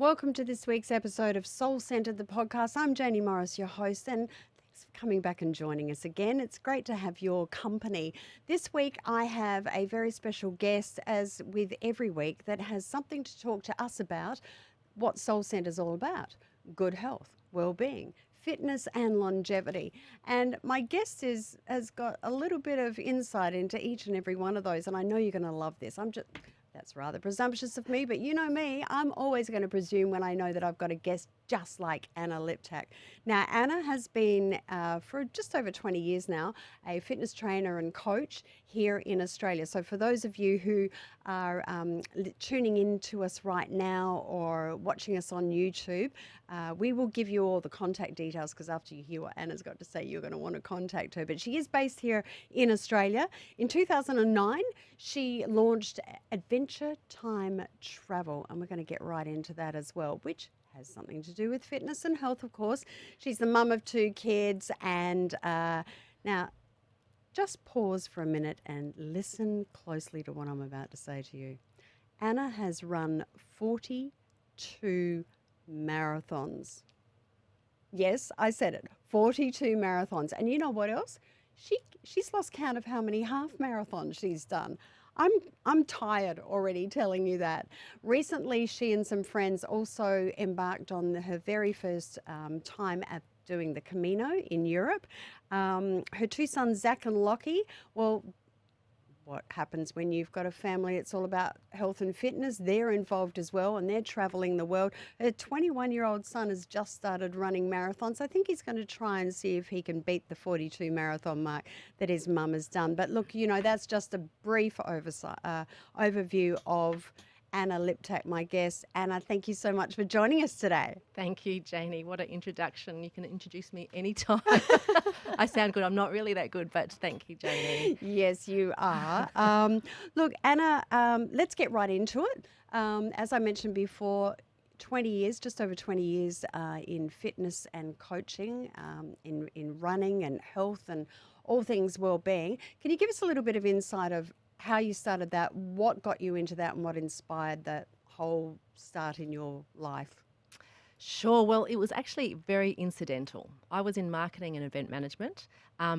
welcome to this week's episode of Soul Sentred, the podcast. I'm Janie Morris, your host, and thanks for coming back and joining us again. It's great to have your company. This week, I have a very special guest, as with every week, that has something to talk to us about what Soul Sentred is all about: good health, well-being, fitness and longevity. And my guest has got a little bit of insight into each and every one of those, and I know you're going to love this. That's rather presumptuous of me, but you know me, I'm always going to presume when I know that I've got a guest just like Anna Liptak. Now, Anna has been, for just over 20 years now, a fitness trainer and coach here in Australia. So for those of you who are tuning in to us right now or watching us on YouTube, we will give you all the contact details, because after you hear what Anna's got to say, you're going to want to contact her. But she is based here in Australia. In 2009, she launched Adventure Time Travel, and we're going to get right into that as well, which has something to do with fitness and health, of course. She's the mum of 2 kids, and now just pause for a minute and listen closely to what I'm about to say to you. Anna has run 42 marathons. Yes, I said it, 42 marathons. And you know what else? She's lost count of how many half marathons she's done. I'm tired already telling you that. Recently, she and some friends also embarked on her very first time at doing the Camino in Europe. Her 2 sons, Zach and Lockie, well, what happens when you've got a family? It's all about health and fitness. They're involved as well, and they're traveling the world. Her 21-year-old son has just started running marathons. I think he's going to try and see if he can beat the 42 marathon mark that his mum has done. But look, you know, that's just a brief overview of Anna Liptak, my guest. Anna, thank you so much for joining us today. Thank you, Janie. What an introduction. You can introduce me anytime. I sound good. I'm not really that good, but thank you, Janie. Yes, you are. Look, Anna, let's get right into it. As I mentioned before, 20 years, just over 20 years in fitness and coaching, in running and health and all things well-being. Can you give us a little bit of insight of how you started that, what got you into that, and what inspired that whole start in your life? Sure. Well, it was actually very incidental. I was in marketing and event management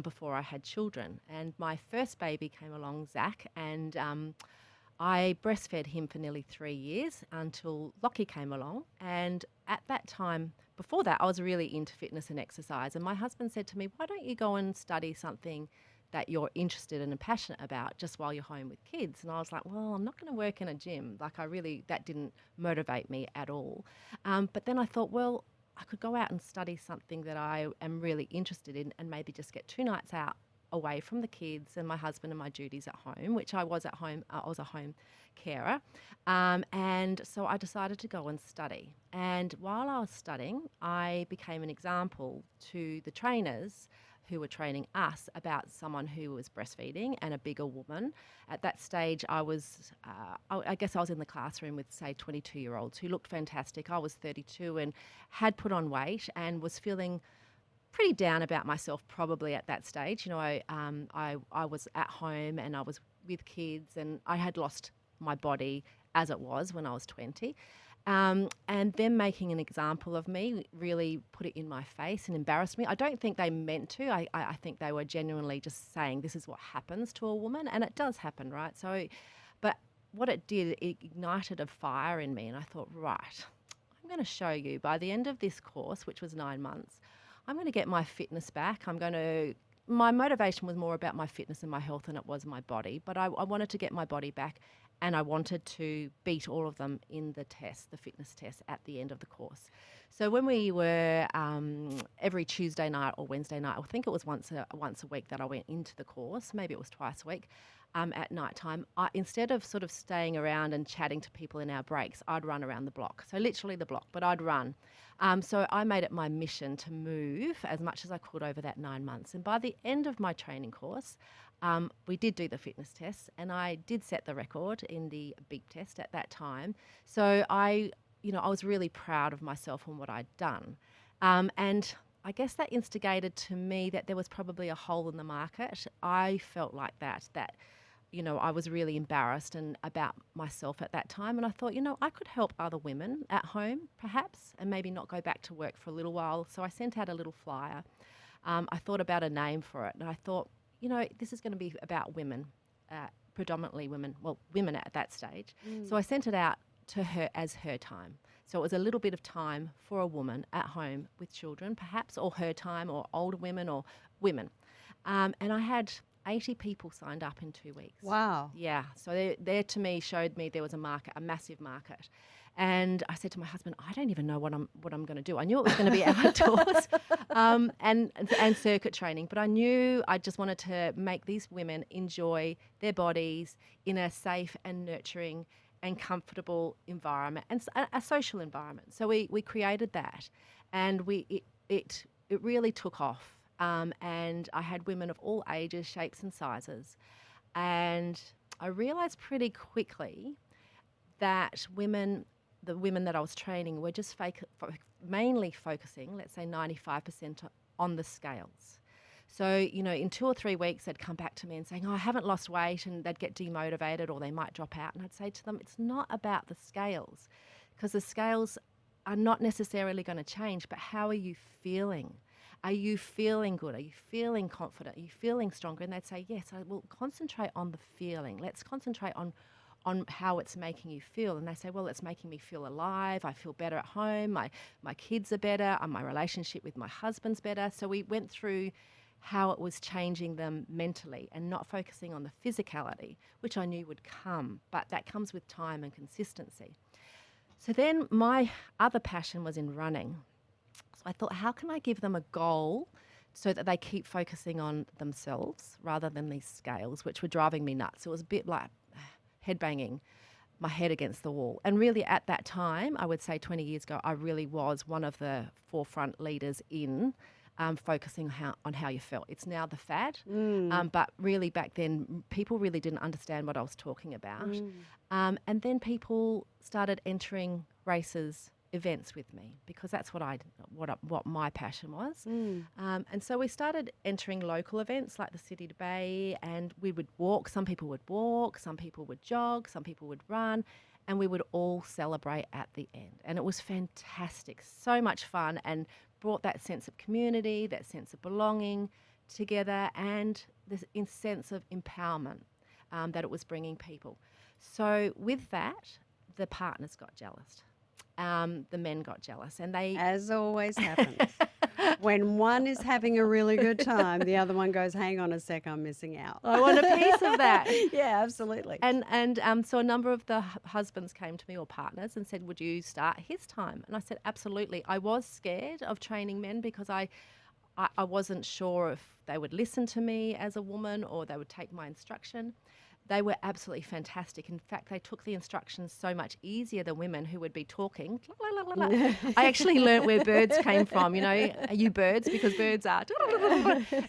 before I had children. And my first baby came along, Zach, and I breastfed him for nearly 3 years until Lockie came along. And at that time, before that, I was really into fitness and exercise. And my husband said to me, why don't you go and study something that you're interested in and passionate about just while you're home with kids? And I was like, well, I'm not going to work in a gym. That didn't motivate me at all. But then I thought, well, I could go out and study something that I am really interested in and maybe just get 2 nights out away from the kids and my husband and my duties at home, which I was at home. I was a home carer. And so I decided to go and study. And while I was studying, I became an example to the trainers who were training us about someone who was breastfeeding and a bigger woman. At that stage, I was in the classroom with, say, 22-year-olds who looked fantastic. I was 32 and had put on weight and was feeling pretty down about myself probably at that stage. You know, I was at home and I was with kids and I had lost my body as it was when I was 20. And them making an example of me really put it in my face and embarrassed me. I don't think they meant to. I think they were genuinely just saying this is what happens to a woman, and it does happen, right? So, but what it did, it ignited a fire in me, and I thought, right, I'm going to show you by the end of this course, which was 9 months, I'm going to get my fitness back. My motivation was more about my fitness and my health than it was my body, but I wanted to get my body back. And I wanted to beat all of them in the test, the fitness test, at the end of the course. So when we were every Tuesday night or Wednesday night, I think it was once a week that I went into the course, maybe it was twice a week, at night time, instead of sort of staying around and chatting to people in our breaks, I'd run around the block. So literally the block, but I'd run. So I made it my mission to move as much as I could over that 9 months. And by the end of my training course, we did do the fitness test, and I did set the record in the beep test at that time. So I was really proud of myself and what I'd done. And I guess that instigated to me that there was probably a hole in the market. I felt like that I was really embarrassed and about myself at that time. And I thought, I could help other women at home perhaps and maybe not go back to work for a little while. So I sent out a little flyer. I thought about a name for it. And I thought, this is going to be about women, predominantly women, women at that stage. So I sent it out to her as her time. So it was a little bit of time for a woman at home with children perhaps, or her time, or older women or women. And I had 80 people signed up in 2 weeks. Wow. Yeah. So there to me showed me there was a market, a massive market. And I said to my husband, I don't even know what I'm going to do. I knew it was going to be outdoors and circuit training, but I knew I just wanted to make these women enjoy their bodies in a safe and nurturing and comfortable environment, and a social environment. So we created that, and it really took off. And I had women of all ages, shapes and sizes. And I realised pretty quickly that the women that I was training were just mainly focusing, let's say 95%, on the scales. So, in 2 or 3 weeks, they'd come back to me and saying, I haven't lost weight, and they'd get demotivated or they might drop out. And I'd say to them, it's not about the scales, because the scales are not necessarily going to change, but how are you feeling? Are you feeling good? Are you feeling confident? Are you feeling stronger? And they'd say, yes, I will concentrate on the feeling. Let's concentrate on how it's making you feel. And they say, well, it's making me feel alive. I feel better at home. My kids are better. My relationship with my husband's better. So we went through how it was changing them mentally and not focusing on the physicality, which I knew would come, but that comes with time and consistency. So then my other passion was in running. So I thought, how can I give them a goal so that they keep focusing on themselves rather than these scales, which were driving me nuts. It was a bit like headbanging my head against the wall. And really at that time, I would say 20 years ago, I really was one of the forefront leaders in focusing on how you felt. It's now the fad, but really back then, people really didn't understand what I was talking about. And then people started entering races, events with me, because that's what my passion was. And so we started entering local events like the City to Bay, and we would walk. Some people would walk, some people would jog, some people would run, and we would all celebrate at the end. And it was fantastic, so much fun, and brought that sense of community, that sense of belonging together, and this sense of empowerment that it was bringing people. So with that, the partners got jealous. The men got jealous, and they... As always happens. When one is having a really good time, the other one goes, hang on a sec, I'm missing out. I want a piece of that. Yeah, absolutely. And so a number of the husbands came to me, or partners, and said, would you start his time? And I said, absolutely. I was scared of training men because I wasn't sure if they would listen to me as a woman or they would take my instruction. They were absolutely fantastic. In fact, they took the instructions so much easier than women who would be talking. I actually learnt where birds came from, are you birds? Because birds are.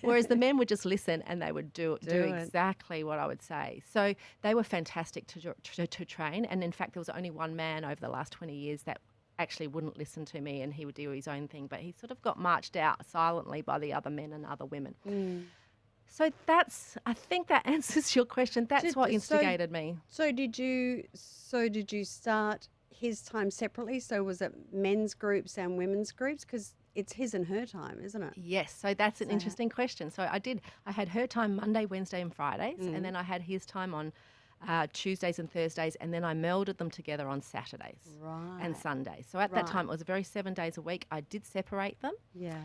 Whereas the men would just listen and they would do exactly what I would say. So they were fantastic to train. And in fact, there was only one man over the last 20 years that actually wouldn't listen to me, and he would do his own thing. But he sort of got marched out silently by the other men and other women. So I think that answers your question. That's what instigated me. So did you start his time separately? So was it men's groups and women's groups? Because it's his and her time, isn't it? Yes. So that's an interesting question. So I had her time Monday, Wednesday and Fridays, and then I had his time on Tuesdays and Thursdays, and then I melded them together on Saturdays and Sundays. So at that time, it was very 7 days a week. I did separate them. Yeah.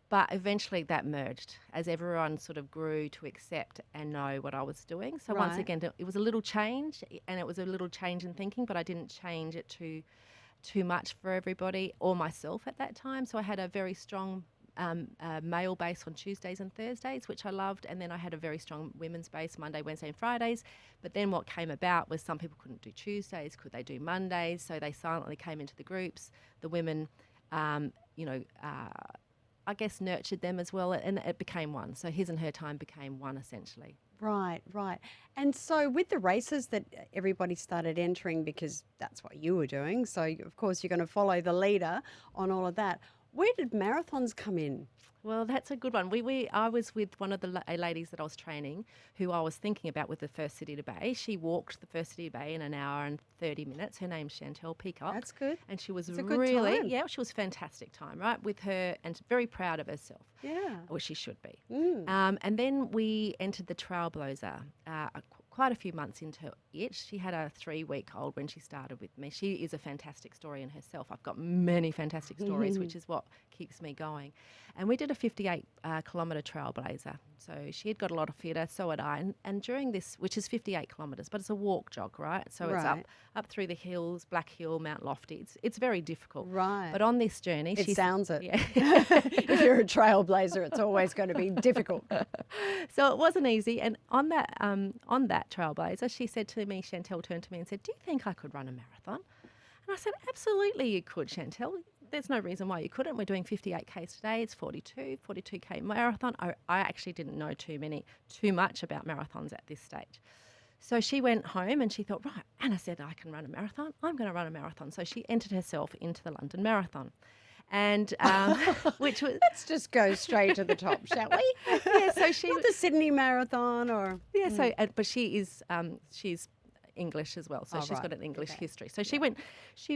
But eventually that merged as everyone sort of grew to accept and know what I was doing. So once again, it was a little change, and it was a little change in thinking, but I didn't change it too much for everybody or myself at that time. So I had a very strong male base on Tuesdays and Thursdays, which I loved, and then I had a very strong women's base Monday, Wednesday and Fridays. But then what came about was some people couldn't do Tuesdays, could they do Mondays? So they silently came into the groups. The women, I guess nurtured them as well, and it became one. So his and her time became one essentially. Right. And so with the races that everybody started entering, because that's what you were doing, so of course you're going to follow the leader on all of that. Where did marathons come in? Well, that's a good one. I was with one of the ladies that I was training, who I was thinking about with the First City to Bay. She walked the First City to Bay in an hour and 30 minutes. Her name's Chantel Peacock. That's good. And she was It's a good really, time. she was a fantastic time, right, with her, and very proud of herself. Yeah. Which she should be. Mm. And then we entered the Trailblazer quite a few months into it. She had a 3-week-old when she started with me. She is a fantastic story in herself. I've got many fantastic stories, which is what keeps me going. And we did a 58-kilometre Trailblazer. So she had got a lot of fitter, so had I. And during this, which is 58 kilometres, but it's a walk jog, right? So it's up through the hills, Black Hill, Mount Lofty. It's very difficult. Right. But on this journey... It sounds it. Yeah. If you're a trailblazer, it's always going to be difficult. So it wasn't easy. And on that Trailblazer, she said to me, Chantel turned to me and said, "Do you think I could run a marathon?" And I said, "Absolutely you could, Chantel. There's no reason why you couldn't. We're doing 58Ks today. It's 42K marathon." I actually didn't know too much about marathons at this stage. So she went home and she thought, right, Anna said I can run a marathon. I'm going to run a marathon. So she entered herself into the London Marathon. And which was... Let's just go straight to the top, shall we? Yeah, so she... Not the Sydney Marathon or... Yeah, so, but she is, she's English as well, so she's got an English history. So she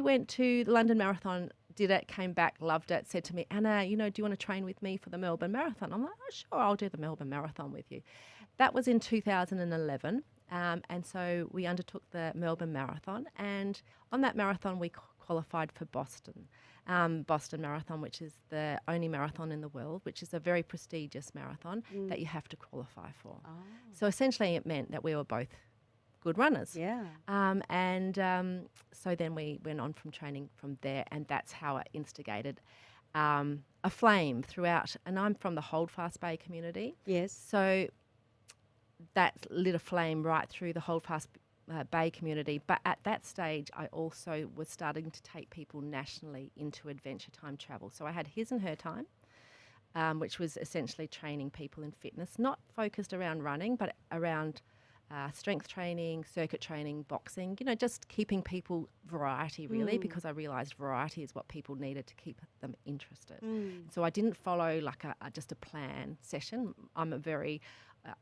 went to the London Marathon, did it, came back, loved it, said to me, "Anna, do you want to train with me for the Melbourne Marathon?" I'm like, "Oh, sure, I'll do the Melbourne Marathon with you." That was in 2011, and so we undertook the Melbourne Marathon, and on that marathon we qualified for Boston Marathon, which is the only marathon in the world, which is a very prestigious marathon that you have to qualify for. Oh. So essentially it meant that we were both good runners. Yeah. So then we went on from training from there, and that's how it instigated a flame throughout. And I'm from the Holdfast Bay community. Yes. So that lit a flame right through the Holdfast Bay community. But at that stage, I also was starting to take people nationally into adventure time travel. So I had His and Her Time, which was essentially training people in fitness, not focused around running, but around strength training, circuit training, boxing, just keeping people variety really, because I realised variety is what people needed to keep them interested. So I didn't follow like just a plan session. I'm a very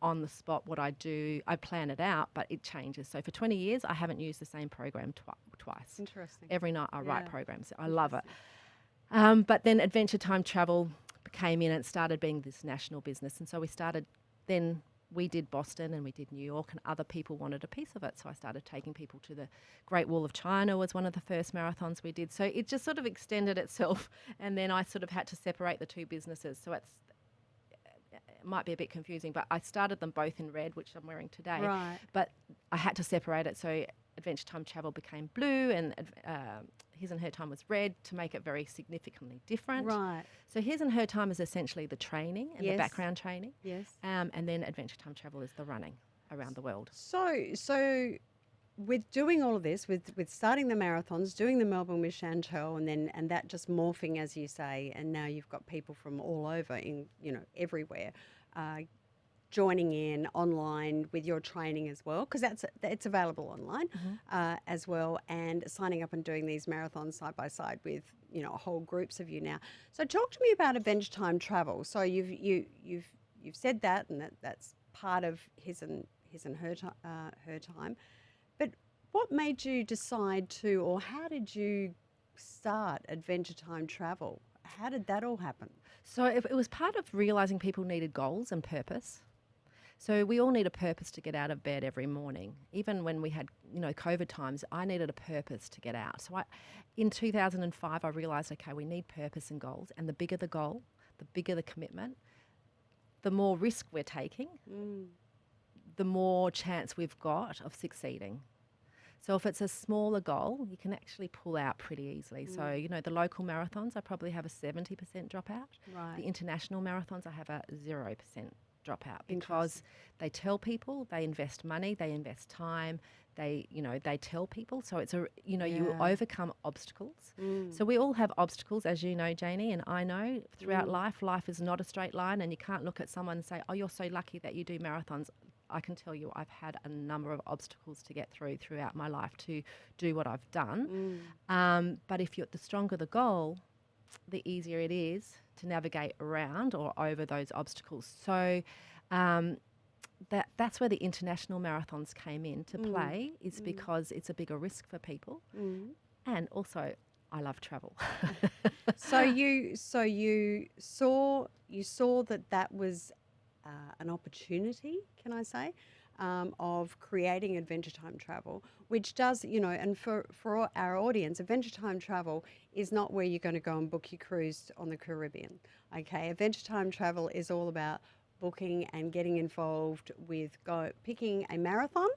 on the spot, what I do, I plan it out, but it changes. So for 20 years, I haven't used the same program twice. Interesting. Every night I write programs. I love it. But then Adventure Time Travel came in and it started being this national business. And so we did Boston and we did New York, and other people wanted a piece of it. So I started taking people to the Great Wall of China, was one of the first marathons we did. So it just sort of extended itself, and then I sort of had to separate the two businesses. So it might be a bit confusing, but I started them both in red, which I'm wearing today. Right. But I had to separate it. So Adventure Time Travel became blue, and His and Her Time was red, to make it very significantly different. Right. So His and Her Time is essentially the training and the background training. Yes. And then Adventure Time Travel is the running around the world. So with doing all of this, with starting the marathons, doing the Melbourne with Chantel, and that just morphing, as you say, and now you've got people from all over, everywhere, joining in online with your training as well, because it's available online as well, and signing up and doing these marathons side by side with whole groups of you now. So talk to me about Adventure Time Travel. So you've said that, and that's part of his and her time. But what made you decide to, or how did you start Adventure Time Travel? How did that all happen? So it was part of realising people needed goals and purpose. So we all need a purpose to get out of bed every morning. Even when we had, COVID times, I needed a purpose to get out. So in 2005, I realised, okay, we need purpose and goals. And the bigger the goal, the bigger the commitment, the more risk we're taking, the more chance we've got of succeeding. So if it's a smaller goal, you can actually pull out pretty easily. So, the local marathons, I probably have a 70% dropout. Right. The international marathons, I have a 0% dropout, because they tell people, they invest money, they invest time, they tell people. So it's you overcome obstacles. So we all have obstacles, as you know, Janie, and I know throughout life. Life is not a straight line, and you can't look at someone and say, "Oh, you're so lucky that you do marathons." I can tell you I've had a number of obstacles to get throughout my life to do what I've done. But the stronger the goal, the easier it is to navigate around or over those obstacles. So that's where the international marathons came into play, is because it's a bigger risk for people. And also, I love travel. So you saw that was an opportunity, can I say, of creating Adventure Time Travel, which does, and for our audience, Adventure Time Travel is not where you're going to go and book your cruise on the Caribbean. Okay, Adventure Time Travel is all about booking and getting involved with picking a marathon.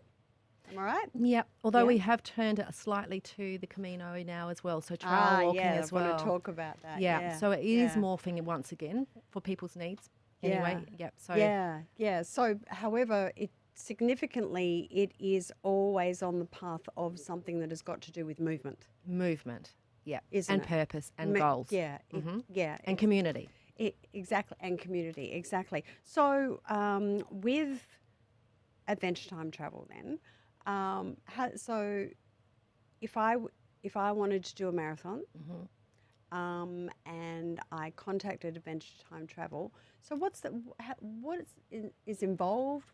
Am I right? Yep. Although we have turned it slightly to the Camino now as well, so trail walking as well. I want to talk about that. Yeah. So it is morphing once again for people's needs. Anyway. Yep. So So, however, it is always on the path of something that has got to do with movement. Yeah. Isn't and it? purpose and goals. Yeah. And community. Exactly, and community, exactly. So, with Adventure Time Travel, then, so if I wanted to do a marathon, and I contacted Adventure Time Travel, so what is involved?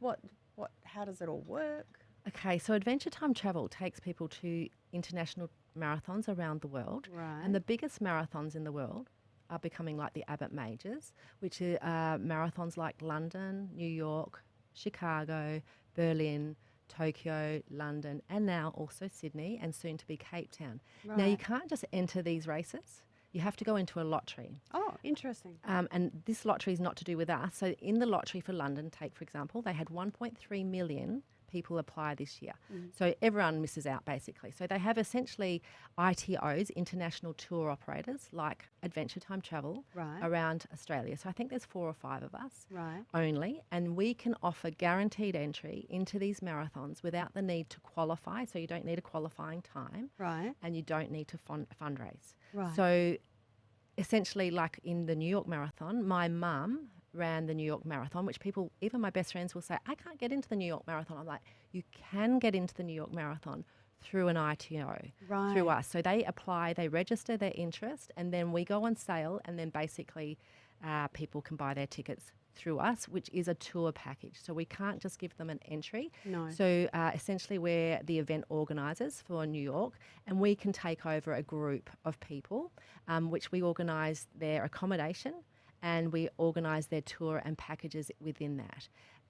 How does it all work? Okay, so Adventure Time Travel takes people to international marathons around the world, Right. and the biggest marathons in the world are becoming like the Abbott Majors, which are marathons like London, New York, Chicago, Berlin, Tokyo, London, and now also Sydney, and soon to be Cape Town. Right. Now, you can't just enter these races. You have to go into a lottery. Oh, interesting. And this lottery is not to do with us. So in the lottery for London, for example, they had 1.3 million people apply this year. So everyone misses out, basically. So they have essentially ITOs, international tour operators, like Adventure Time Travel, Right. around Australia. So I think there's 4 or 5 of us Right. only, and we can offer guaranteed entry into these marathons without the need to qualify. So you don't need a qualifying time, Right. and you don't need to fundraise. Right. So essentially, like in the New York Marathon, my mum ran the New York Marathon, which people, even my best friends, will say, I can't get into the New York Marathon. I'm like, you can get into the New York Marathon through an ITO, through us. So they apply, they register their interest, and then we go on sale, and then basically people can buy their tickets through us, which is a tour package. So we can't just give them an entry. No. So essentially we're the event organisers for New York, and we can take over a group of people, which we organise their accommodation, and we organise their tour and packages within that.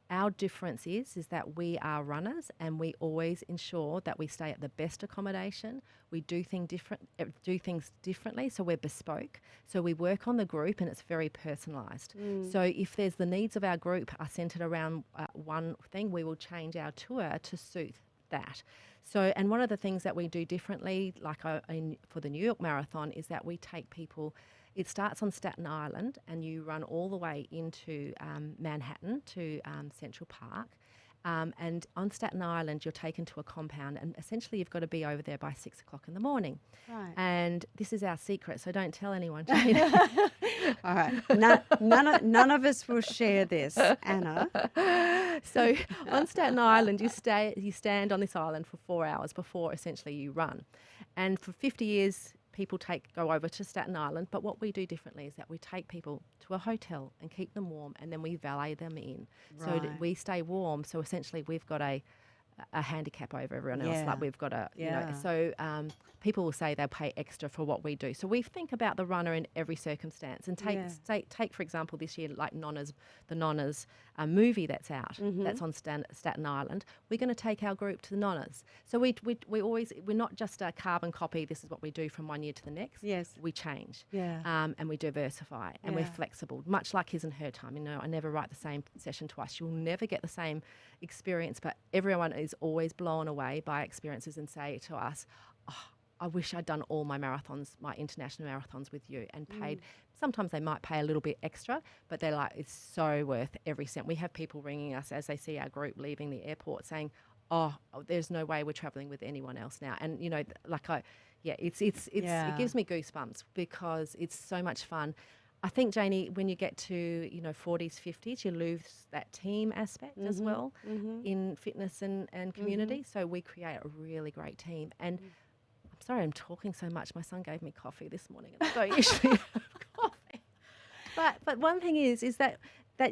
Our difference is that we are runners, and we always ensure that we stay at the best accommodation. We do things differently, so we're bespoke. So we work on the group, and it's very personalised. So if there's the needs of our group are centred around one thing, we will change our tour to suit that. So, and one of the things that we do differently, like for the New York Marathon, is that we take people. It starts on Staten Island, and you run all the way into Manhattan to Central Park. And on Staten Island, you're taken to a compound, and essentially you've got to be over there by 6 o'clock in the morning. Right. And this is our secret, so don't tell anyone. All right. None of us will share this, Anna. So on Staten Island, you stand on this island for 4 hours before essentially you run. And for 50 years, people go over to Staten Island, but what we do differently is that we take people to a hotel and keep them warm, and then we valet them in. So that we stay warm. So essentially we've got a handicap over everyone else. Like we've got so people will say they'll pay extra for what we do. So we think about the runner in every circumstance, and take for example this year, like the Nonnas movie that's out, that's on Staten Island. We're going to take our group to the Nonnas. So we're not just a carbon copy. This is what we do from one year to the next. Yes. We change. Yeah. And we diversify, and we're flexible, much like His and Her Time. I never write the same session twice. You'll never get the same experience, but everyone is always blown away by experiences and say to us, oh, I wish I'd done all my marathons, my international marathons with you, and paid. Sometimes they might pay a little bit extra, but they're like, it's so worth every cent. We have people ringing us as they see our group leaving the airport saying, oh, there's no way we're traveling with anyone else now. And, it gives me goosebumps because it's so much fun. I think, Janie, when you get to 40s, 50s, you lose that team aspect as well in fitness and community. So we create a really great team. And I'm sorry I'm talking so much. My son gave me coffee this morning and I don't usually have coffee. But one thing is that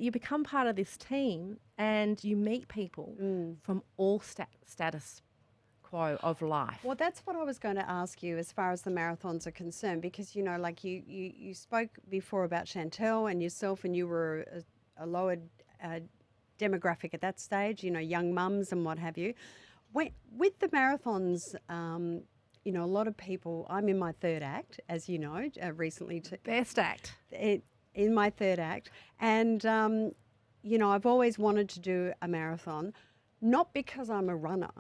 you become part of this team and you meet people from all status quo of life. Well, that's what I was going to ask you as far as the marathons are concerned, because, like you spoke before about Chantel and yourself, and you were a lower demographic at that stage, young mums and what have you. With the marathons, a lot of people, I'm in my third act, as you know, recently. Best act. In my third act. And, I've always wanted to do a marathon, not because I'm a runner.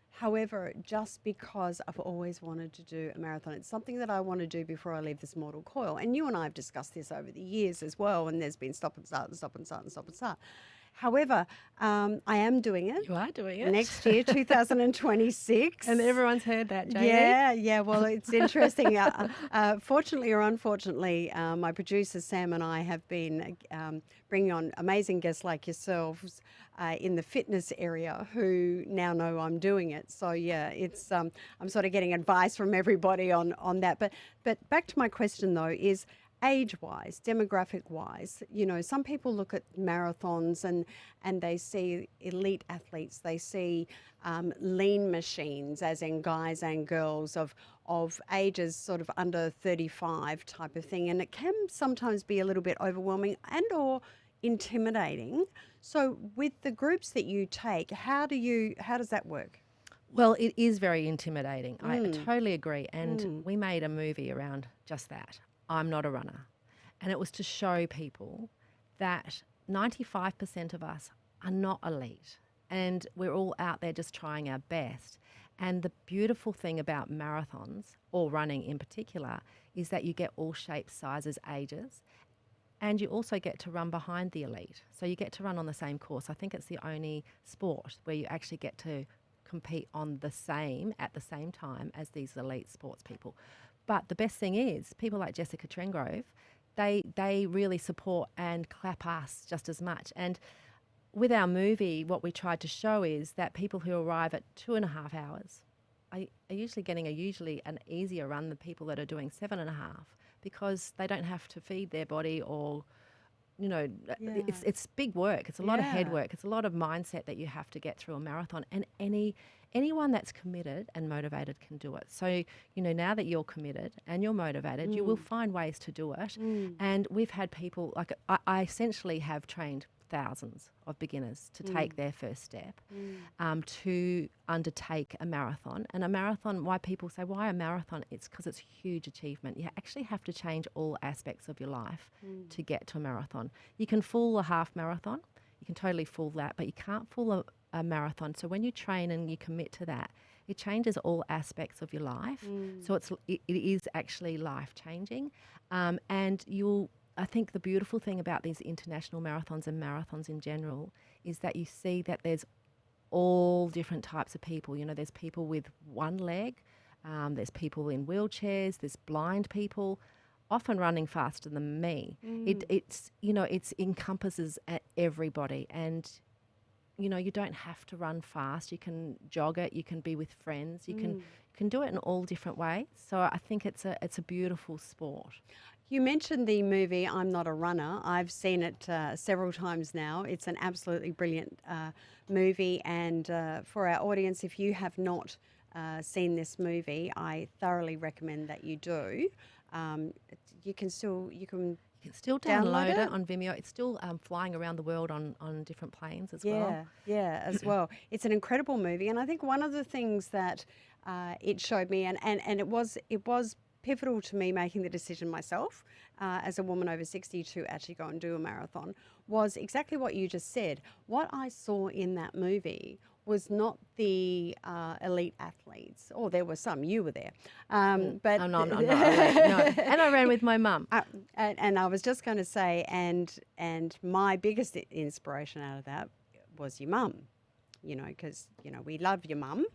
However, just because I've always wanted to do a marathon. It's something that I want to do before I leave this mortal coil. And you and I have discussed this over the years as well, and there's been stop and start and stop and start and stop and start. However, I am doing it. You are doing it. Next year, 2026. And everyone's heard that, Janie. Yeah. Well, it's interesting. Fortunately or unfortunately, my producer Sam and I have been bringing on amazing guests like yourselves in the fitness area who now know I'm doing it. So yeah, it's I'm sort of getting advice from everybody on that. But back to my question though is, age-wise, demographic-wise, some people look at marathons and they see elite athletes. They see lean machines, as in guys and girls of ages sort of under 35 type of thing. And it can sometimes be a little bit overwhelming and or intimidating. So with the groups that you take, how does that work? Well, it is very intimidating. I totally agree. And we made a movie around just that. I'm not a runner. And it was to show people that 95% of us are not elite and we're all out there just trying our best. And the beautiful thing about marathons, or running in particular, is that you get all shapes, sizes, ages, and you also get to run behind the elite. So you get to run on the same course. I think it's the only sport where you actually get to compete at the same time as these elite sports people. But the best thing is, people like Jessica Trengrove, they really support and clap us just as much. And with our movie, what we tried to show is that people who arrive at 2.5 hours are usually getting an easier run than people that are doing 7.5, because they don't have to feed their body or, it's big work. It's a lot of head work. It's a lot of mindset that you have to get through a marathon. And anyone that's committed and motivated can do it. So, now that you're committed and you're motivated, you will find ways to do it. And we've had people, like I essentially have trained thousands of beginners to take their first step to undertake a marathon. And a marathon, why people say, why a marathon? It's because it's a huge achievement. You actually have to change all aspects of your life to get to a marathon. You can fool a half marathon. You can totally fool that, but you can't fool a marathon. So when you train and you commit to that, it changes all aspects of your life. So it is actually life-changing. And I think the beautiful thing about these international marathons and marathons in general is that you see that there's all different types of people. There's people with one leg, there's people in wheelchairs, there's blind people, often running faster than me. It encompasses everybody, and you don't have to run fast. You can jog it. You can be with friends. You can do it in all different ways. So I think it's a beautiful sport. You mentioned the movie I'm Not a Runner. I've seen it several times now. It's an absolutely brilliant movie. And for our audience, if you have not seen this movie, I thoroughly recommend that you do. You can still download it on Vimeo. It's still flying around the world on different planes as well. Yeah, as well. It's an incredible movie. And I think one of the things that it showed me, and it was pivotal to me making the decision myself as a woman over 60 to actually go and do a marathon, was exactly what you just said. What I saw in that movie was not the elite athletes. Oh, there were some. You were there. But I'm not elite, no. And I ran with my mum. And I was just going to say, and my biggest inspiration out of that was your mum, because, we love your mum.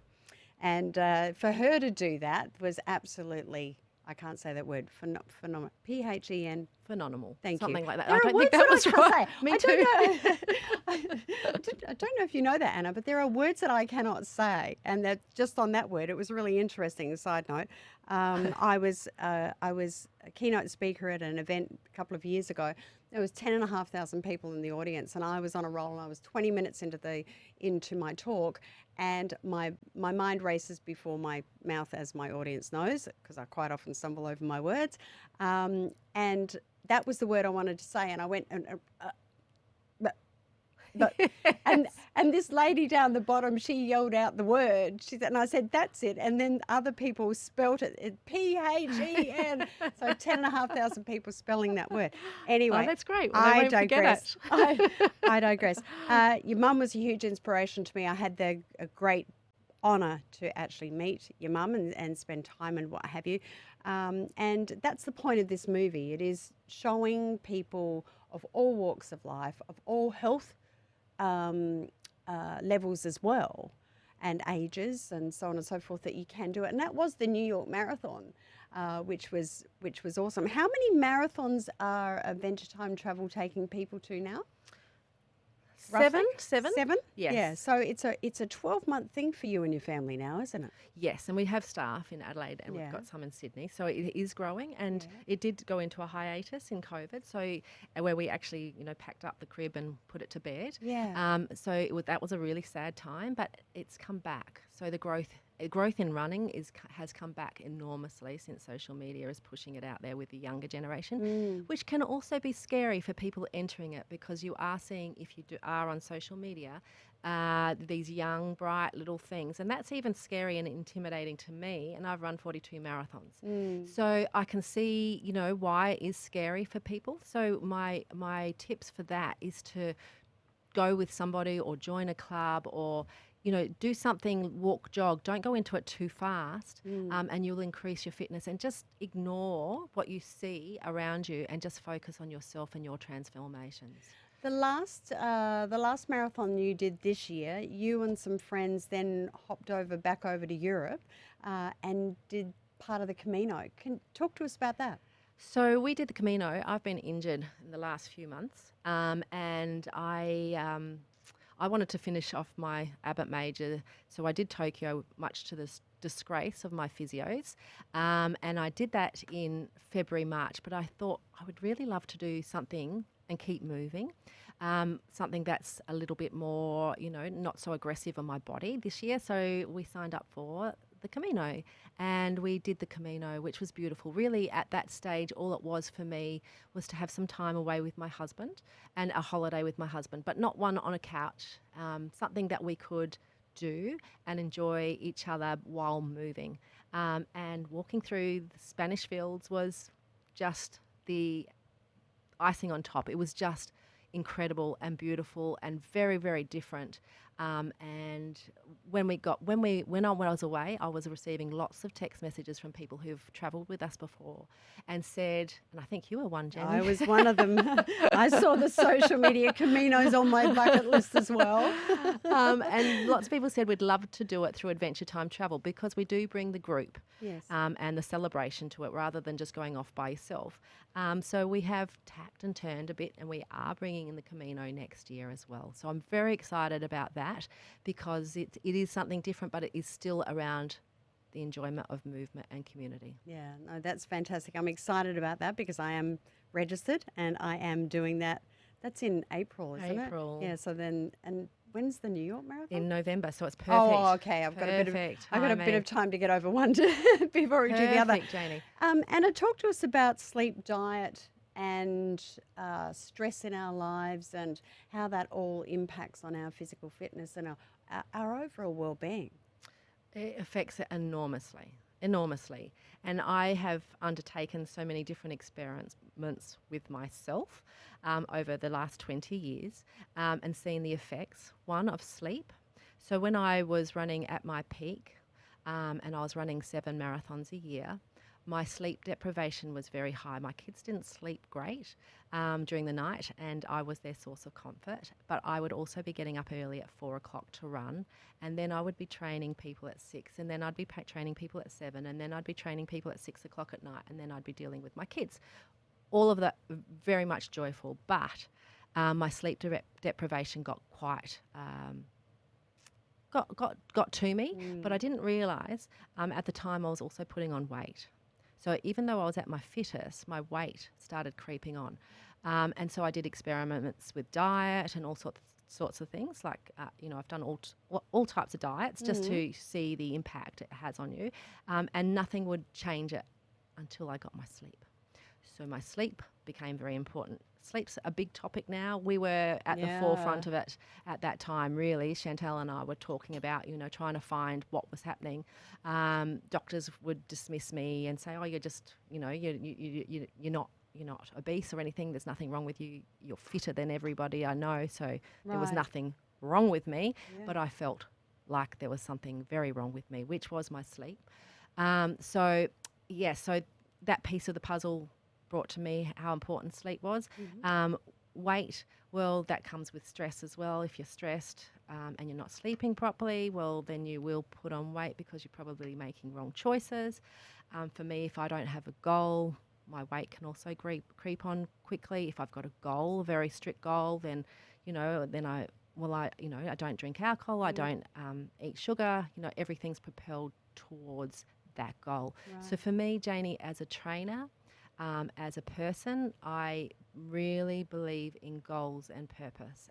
And for her to do that was absolutely, I can't say that word. Phenomenal. P-H-E-N. Phenomenal. Thank you. Something like that. There I are don't words think that was I right. can't say. Me I too. don't know. I don't know if you know that, Anna, but there are words that I cannot say, and that just on that word, it was really interesting. Side note, I was a keynote speaker at an event a couple of years ago. There was 10,500 people in the audience, and I was on a roll. And I was 20 minutes into my talk, and my mind races before my mouth, as my audience knows, because I quite often stumble over my words. And that was the word I wanted to say, and I went but and this lady down the bottom, she yelled out the word. She said, and I said, "That's it." And then other people spelt it P-H-E-N. So 10,500 people spelling that word. Anyway, Oh, that's great. Well, they I won't forget digress. it. I digress. Your mum was a huge inspiration to me. I had a great honour to actually meet your mum and spend time and what have you. And that's the point of this movie. It is showing people of all walks of life, of all health levels as well, and ages and so on and so forth, that you can do it. And that was the New York Marathon, which was awesome. How many marathons are Adventure Time Travel taking people to now? Roughly? Seven. Yes. Yeah. So it's a 12-month thing for you and your family now, isn't it? Yes, and we have staff in Adelaide and we've got some in Sydney. So it is growing, and it did go into a hiatus in COVID. So where we actually, packed up the crib and put it to bed. Yeah. So that was a really sad time, but it's come back. So the growth in running has come back enormously since social media is pushing it out there with the younger generation, which can also be scary for people entering it, because you are seeing, if you are on social media, these young, bright little things. And that's even scary and intimidating to me. And I've run 42 marathons. So I can see, why it is scary for people. So my tips for that is to go with somebody or join a club or, do something, walk, jog. Don't go into it too fast, and you'll increase your fitness, and just ignore what you see around you and just focus on yourself and your transformations. The last marathon you did this year, you and some friends then hopped back over to Europe and did part of the Camino. Talk to us about that. So we did the Camino. I've been injured in the last few months, and I wanted to finish off my Abbott major, so I did Tokyo, much to the disgrace of my physios, and I did that in February, March, but I thought I would really love to do something and keep moving, something that's a little bit more, not so aggressive on my body this year. So we signed up for the Camino, and we did the Camino, which was beautiful. Really, at that stage, all it was for me was to have some time away with my husband and a holiday with my husband, but not one on a couch, something that we could do and enjoy each other while moving. And walking through the Spanish fields was just the icing on top. It was just incredible and beautiful and very, very different. And when I was away, I was receiving lots of text messages from people who've travelled with us before and said, and I think you were one, Jenny. I was one of them. I saw the social media Caminos on my bucket list as well. And lots of people said we'd love to do it through Adventure Time Travel, because we do bring the group and the celebration to it rather than just going off by yourself. So we have tacked and turned a bit, and we are bringing in the Camino next year as well. So I'm very excited about that, because it is something different, but it is still around the enjoyment of movement and community. Yeah, no, that's fantastic. I'm excited about that because I am registered and I am doing that. That's in April, isn't it? April. Yeah, so then, and when's the New York Marathon? In November, so it's perfect. Oh, okay. I've got a bit of time to get over one before we do the other. Perfect, Janie. Anna, talk to us about sleep, diet, and stress in our lives, and how that all impacts on our physical fitness and our overall well-being. It affects it enormously. And I have undertaken so many different experiments with myself over the last 20 years and seen the effects, one, of sleep. So when I was running at my peak and I was running 7 marathons a year, my sleep deprivation was very high. My kids didn't sleep great during the night, and I was their source of comfort. But I would also be getting up early at 4 o'clock to run, and then I would be training people at 6, and then I'd be training people at 7, and then I'd be training people at 6 o'clock at night, and then I'd be dealing with my kids. All of that very much joyful, but my sleep deprivation got quite got to me, but I didn't realise at the time I was also putting on weight. So even though I was at my fittest, my weight started creeping on. And so I did experiments with diet and all sorts of things. Like, I've done all types of diets just to see the impact it has on you. And nothing would change it until I got my sleep. So my sleep became very important. Sleep's a big topic now. We were at the forefront of it at that time, really. Chantel and I were talking about, trying to find what was happening. Doctors would dismiss me and say, "Oh, you're just, you're not obese or anything. There's nothing wrong with you. You're fitter than everybody I know." So there was nothing wrong with me, but I felt like there was something very wrong with me, which was my sleep. So that piece of the puzzle brought to me how important sleep was. Weight, well, that comes with stress as well. If you're stressed and you're not sleeping properly, well, then you will put on weight because you're probably making wrong choices. For me, if I don't have a goal, my weight can also creep on quickly. If I've got a goal, a very strict goal, then, I don't drink alcohol, I don't eat sugar, everything's propelled towards that goal. Right. So for me, Janie, as a trainer, as a person, I really believe in goals and purpose.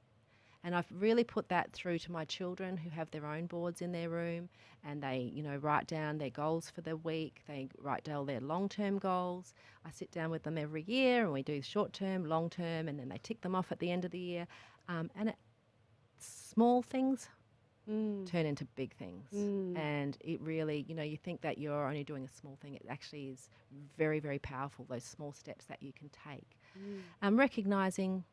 And I've really put that through to my children who have their own boards in their room, and they, write down their goals for the week. They write down their long-term goals. I sit down with them every year and we do short-term, long-term, and then they tick them off at the end of the year. Small things turn into big things. And it really, you think that you're only doing a small thing. It actually is very, very powerful, those small steps that you can take. Recognising,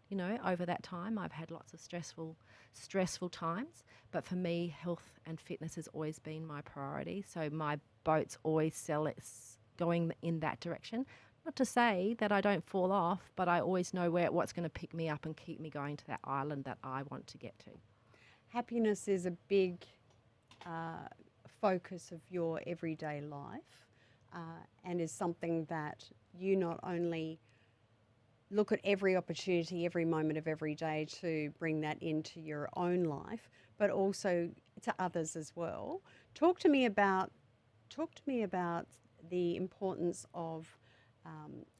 over that time I've had lots of stressful times, but for me, health and fitness has always been my priority. So my boat's always going in that direction. Not to say that I don't fall off, but I always know what's going to pick me up and keep me going to that island that I want to get to. Happiness is a big focus of your everyday life and is something that you not only look at every opportunity, every moment of every day to bring that into your own life, but also to others as well. Talk to me about the importance of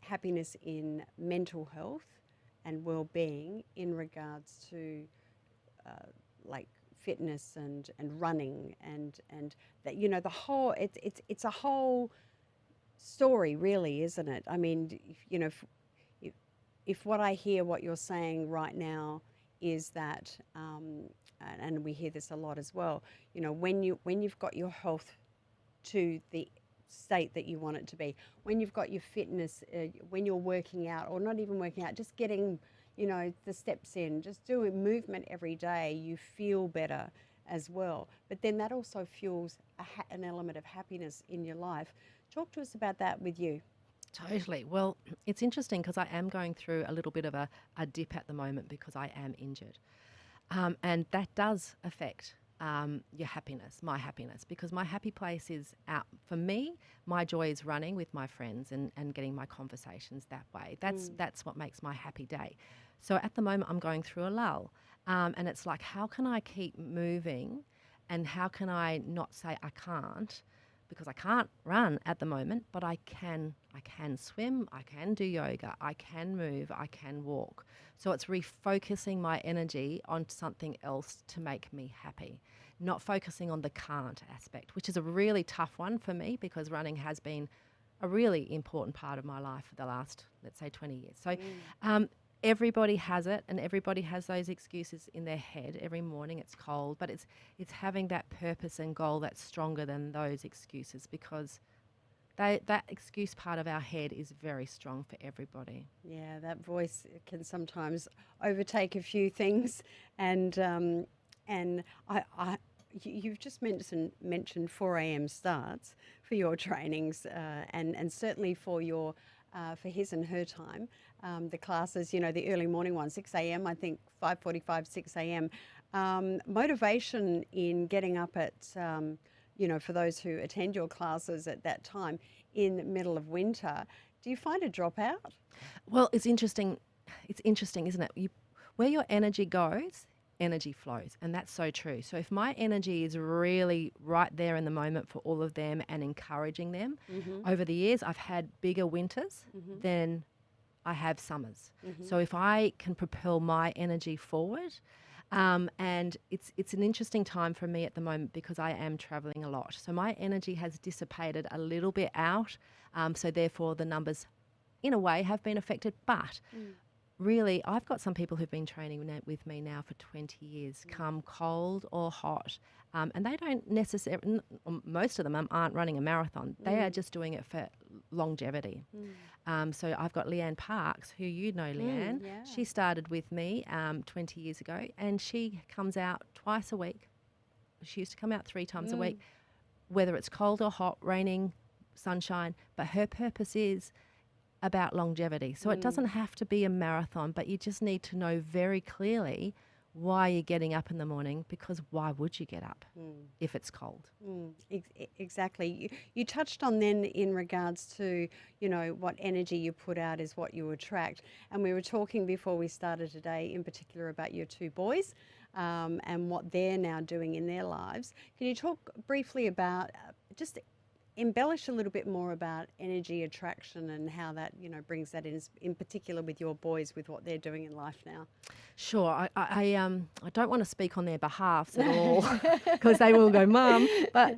happiness in mental health and well-being in regards to like fitness and running and that, the whole it's a whole story, really, isn't it? I mean, if what I hear, what you're saying right now is that, and we hear this a lot as well, when you've got your health to the state that you want it to be, when you've got your fitness, when you're working out or not even working out, just getting, the steps in, just doing movement every day, you feel better as well. But then that also fuels an element of happiness in your life. Talk to us about that with you. Totally. Well, it's interesting because I am going through a little bit of a dip at the moment because I am injured. And that does affect your happiness, my happiness, because my happy place is out. For me, my joy is running with my friends and getting my conversations that way. That's what makes my happy day. So at the moment, I'm going through a lull. And it's like, how can I keep moving and how can I not say I can't? Because I can't run at the moment, but I can swim, I can do yoga, I can move, I can walk. So it's refocusing my energy on something else to make me happy, not focusing on the can't aspect, which is a really tough one for me because running has been a really important part of my life for the last, let's say, 20 years. So everybody has it, and everybody has those excuses in their head. Every morning it's cold, but it's having that purpose and goal that's stronger than those excuses, because that excuse part of our head is very strong for everybody. Yeah, that voice can sometimes overtake a few things, and I you've just mentioned 4 a.m. starts for your trainings, and certainly for your for his and her time, the classes. You know, the early morning ones, 6 a.m. I think 5:45, 6 a.m. Motivation in getting up at for those who attend your classes at that time in the middle of winter. Do you find a dropout? Well, it's interesting. It's interesting, isn't it? Where your energy goes, energy flows. And that's so true. So if my energy is really right there in the moment for all of them and encouraging them, over the years, I've had bigger winters than I have summers. So if I can propel my energy forward, and it's an interesting time for me at the moment because I am traveling a lot. So my energy has dissipated a little bit out. So therefore the numbers in a way have been affected. But really, I've got some people who've been training with me now for 20 years, come cold or hot. And they don't necessarily, most of them aren't running a marathon. They are just doing it for longevity. So I've got Leanne Parks, who you know, Leanne. Yeah. She started with me 20 years ago, and she comes out twice a week. She used to come out 3 times a week, whether it's cold or hot, raining, sunshine. But her purpose is about longevity. So it doesn't have to be a marathon, but you just need to know very clearly why you're getting up in the morning, because why would you get up if it's cold? Exactly. You touched on then in regards to, what energy you put out is what you attract. And we were talking before we started today in particular about your 2 boys and what they're now doing in their lives. Can you talk briefly about just embellish a little bit more about energy attraction and how that, brings that in particular with your boys, with what they're doing in life now? Sure. I don't want to speak on their behalfs at all because they will go, Mum. But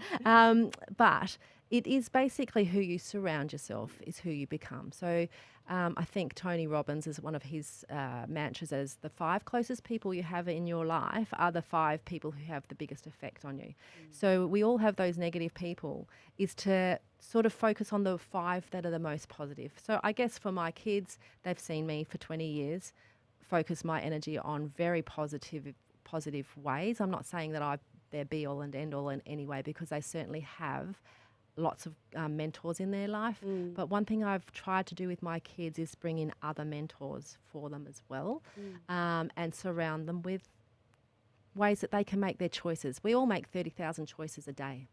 it is basically who you surround yourself is who you become. So I think Tony Robbins is one of his mantras as the 5 closest people you have in your life are the 5 people who have the biggest effect on you. So we all have those negative people, is to sort of focus on the 5 that are the most positive. So I guess for my kids, they've seen me for 20 years, focus my energy on very positive ways. I'm not saying that they're be all and end all in any way, because they certainly have lots of mentors in their life. But one thing I've tried to do with my kids is bring in other mentors for them as well, and surround them with ways that they can make their choices. We all make 30,000 choices a day,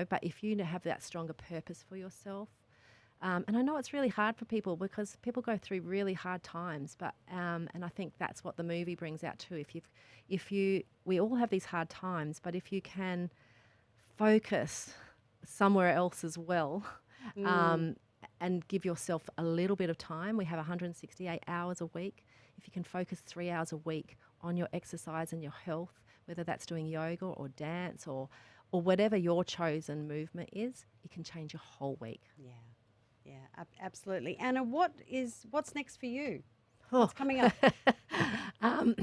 but if you have that stronger purpose for yourself, and I know it's really hard for people because people go through really hard times, but and I think that's what the movie brings out too. We all have these hard times, but if you can focus somewhere else as well, and give yourself a little bit of time. We have 168 hours a week. If you can focus 3 hours a week on your exercise and your health, whether that's doing yoga or dance or whatever your chosen movement is, it can change your whole week. Yeah, absolutely. Anna, what's next for you? What's coming up?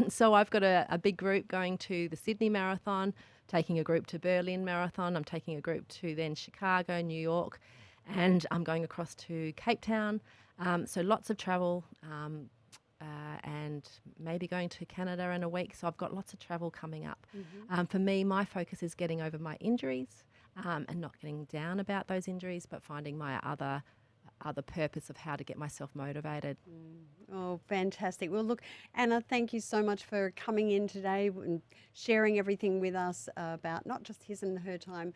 So I've got a big group going to the Sydney Marathon, taking a group to Berlin Marathon. I'm taking a group to then Chicago, New York, and I'm going across to Cape Town. So lots of travel, and maybe going to Canada in a week. So I've got lots of travel coming up. For me, my focus is getting over my injuries, and not getting down about those injuries, but finding my other purpose of how to get myself motivated. Oh, fantastic. Well, look, Anna, thank you so much for coming in today and sharing everything with us about not just his and her time,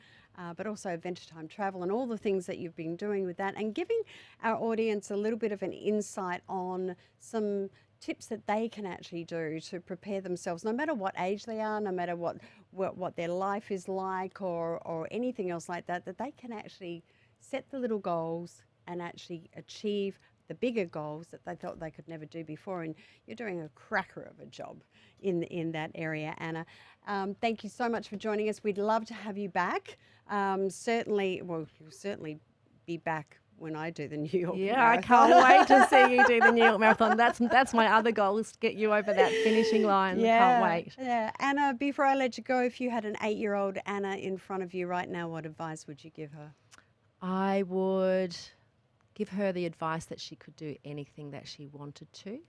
but also Adventure Time Travel and all the things that you've been doing with that, and giving our audience a little bit of an insight on some tips that they can actually do to prepare themselves, no matter what age they are, no matter what their life is like or anything else like that, that they can actually set the little goals and actually achieve the bigger goals that they thought they could never do before. And you're doing a cracker of a job in that area, Anna. Thank you so much for joining us. We'd love to have you back. You'll certainly be back when I do the New York Marathon. I can't wait to see you do the New York Marathon. That's my other goal, is to get you over that finishing line. Can't wait. Yeah. Anna, before I let you go, if you had an 8-year-old Anna in front of you right now, what advice would you give her? I would give her the advice that she could do anything that she wanted to,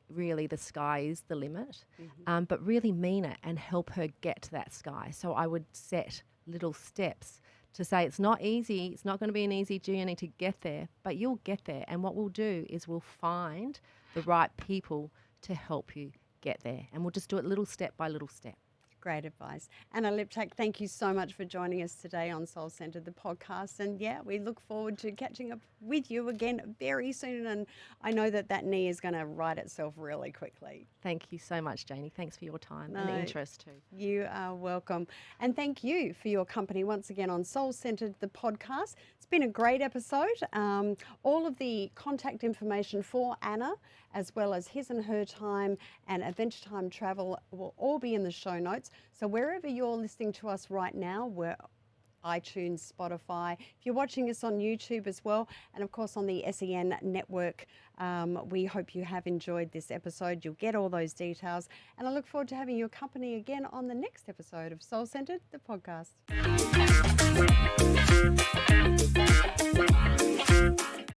really the sky is the limit, but really mean it and help her get to that sky. So I would set little steps to say it's not easy, it's not going to be an easy journey to get there, but you'll get there. And what we'll do is we'll find the right people to help you get there. And we'll just do it little step by little step. Great advice. Anna Liptak, thank you so much for joining us today on Soul Sentred, the podcast. And yeah, we look forward to catching up with you again very soon. And I know that knee is going to right itself really quickly. Thank you so much, Janie. Thanks for your time and interest too. You are welcome. And thank you for your company once again on Soul Sentred, the podcast. It's been a great episode. All of the contact information for Anna, as well as his and her time and Adventure Time Travel, will all be in the show notes. So wherever you're listening to us right now, we're iTunes, Spotify, if you're watching us on YouTube as well, and of course on the SEN network, we hope you have enjoyed this episode. You'll get all those details, and I look forward to having your company again on the next episode of Soul Sentred, the podcast.